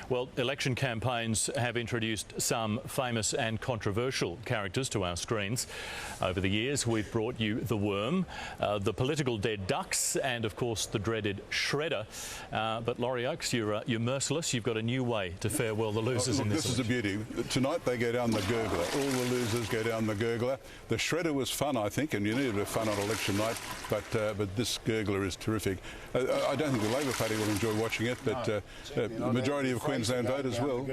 Well, election campaigns have introduced some famous and controversial characters to our screens. Over the years, we've brought you the Worm, the political dead ducks, and of course the dreaded Shredder. But Laurie Oakes, you're merciless. You've got a new way to farewell the losers in this. This is the beauty. Tonight they go down the Gurgler. All the losers go down the Gurgler. The Shredder was fun, I think, and you need a bit of fun on election night. But this Gurgler is terrific. I don't think the Labor Party will enjoy watching it, but the majority of Queensland voters will.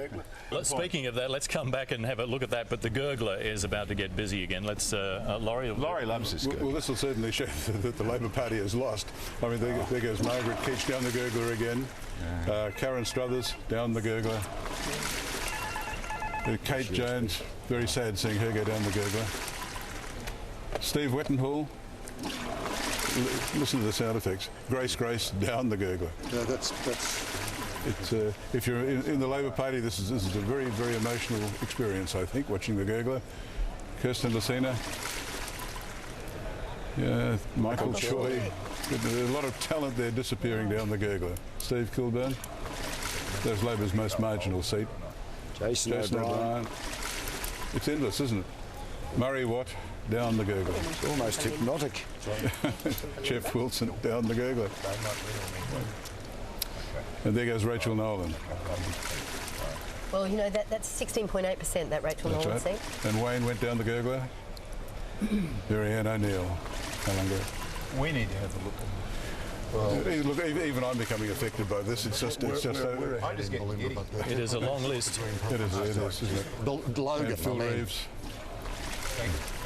Speaking of that, let's come back and have a look at that. But the Gurgler is about to get busy again. Let's, Laurie loves this. Well, this will certainly show that the Labor Party has lost. I mean, there goes Margaret Keach down the Gurgler again. Karen Struthers down the Gurgler. Kate Jones, very sad seeing her go down the Gurgler. Steve Wettenhall. Listen to the sound effects. Grace down the Gurgler. Yeah, It's if you're in the Labor Party, this is a very emotional experience, I think, watching the Gurgler. Kirsten Lucena. Yeah, Michael Choi. There's a lot of talent there disappearing down the Gurgler. Steve Kilburn. That's Labor's most marginal seat. Jason O'Brien. It's endless, isn't it? Murray Watt down the Gurgler. It's almost hypnotic. Jeff Wilson down the Gurgler. And there goes Rachel Nolan. Well, you know, that's 16.8%, that Rachel Nolan seat. And Wayne went down the Gurgler. Marianne O'Neill. We need to have a look at it. Look, even I'm becoming affected by this. It is a long list. It is, isn't it? Logan, Phil Reeves.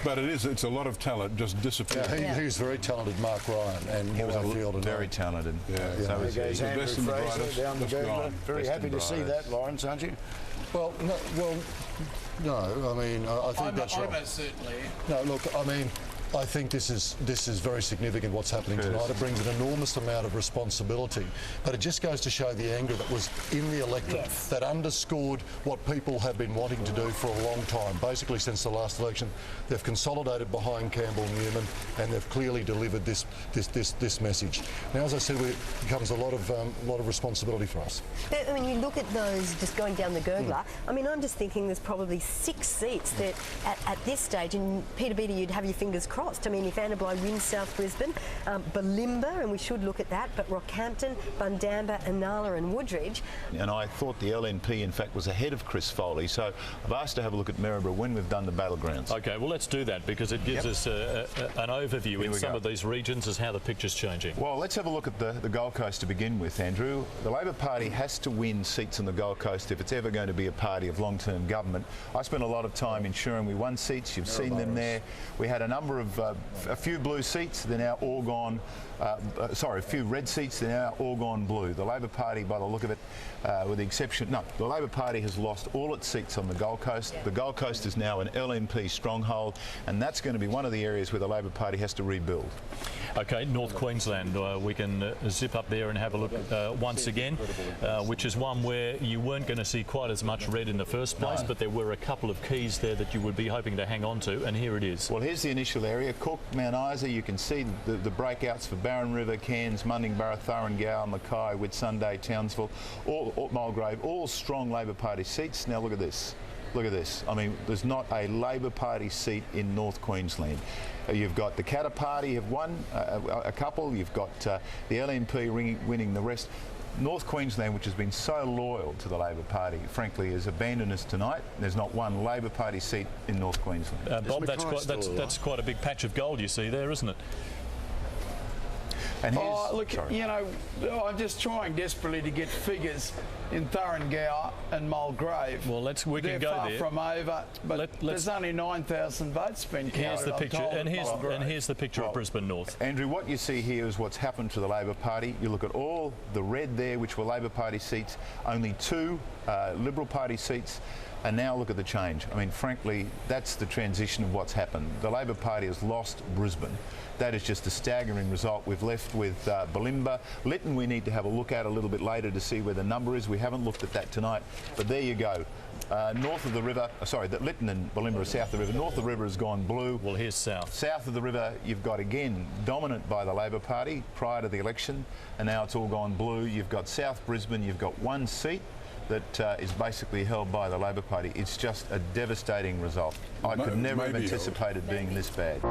But it's a lot of talent just disappearing. Yeah, he's very talented, Mark Ryan, and he was very talented. Yeah. So he's the Andrew best and the Fraser brightest. Down the Gurgler. Very happy to see that, Lawrence, aren't you? Well, no. I mean, I think that's right. Certainly. No, look, I mean, I think this is very significant what's happening tonight. It brings an enormous amount of responsibility, but it just goes to show the anger that was in the electorate, that underscored what people have been wanting to do for a long time, basically since the last election. They've consolidated behind Campbell Newman, and they've clearly delivered this message. Now, as I said, it becomes a lot of responsibility for us. But when you look at those just going down the Gurgler, I mean, I'm just thinking there's probably 6 seats that at this stage, and Peter Beattie, you'd have your fingers crossed. I mean, if Annabelle wins South Brisbane, Balimba, and we should look at that, but Rockhampton, Bundamba, Inala and Woodridge. And I thought the LNP, in fact, was ahead of Chris Foley, so I've asked to have a look at Maryborough when we've done the Battlegrounds. OK, well, let's do that because it gives us an overview in some of these regions as how the picture's changing. Well, let's have a look at the Gold Coast to begin with, Andrew. The Labor Party has to win seats on the Gold Coast if it's ever going to be a party of long-term government. I spent a lot of time ensuring we won seats. You've seen them there. We had a number of a few blue seats, they're now all gone. A few red seats, they're now all gone blue. The Labor Party, by the look of it, with the exception, the Labor Party has lost all its seats on the Gold Coast. The Gold Coast is now an LNP stronghold, and that's going to be one of the areas where the Labor Party has to rebuild. OK, North Queensland, we can zip up there and have a look once again, which is one where you weren't going to see quite as much red in the first place, but there were a couple of keys there that you would be hoping to hang on to, and here it is. Well, here's the initial area. Cook, Mount Isa, you can see the breakouts for Barron River, Cairns, Mundingburra, Thurringau, Mackay, Whitsunday, Townsville, Mulgrave, all strong Labor Party seats. Now look at this. Look at this. I mean, there's not a Labor Party seat in North Queensland. You've got the Katter Party have won a couple. You've got the LNP winning the rest. North Queensland, which has been so loyal to the Labor Party, frankly, has abandoned us tonight. There's not one Labor Party seat in North Queensland. Bob, that's quite a big patch of gold you see there, isn't it? And look, you know, I'm just trying desperately to get figures in Thurringau and Mulgrave. Well, we can go there. They're far from over, but there's only 9,000 votes been counted. Here's the picture, and here's the picture of Brisbane North. Andrew, what you see here is what's happened to the Labor Party. You look at all the red there, which were Labor Party seats, only 2 Liberal Party seats. And now look at the change. I mean, frankly, that's the transition of what's happened. The Labor Party has lost Brisbane. That is just a staggering result. We've left with Balimba. Lytton we need to have a look at a little bit later to see where the number is. We haven't looked at that tonight, but there you go. North of the river, Lytton and Balimba are south of the river. North of the river has gone blue. Well, here's south. South of the river, you've got, again, dominant by the Labor Party prior to the election, and now it's all gone blue. You've got South Brisbane, you've got 1 seat. that is basically held by the Labor Party. It's just a devastating result. I could never have anticipated being this bad.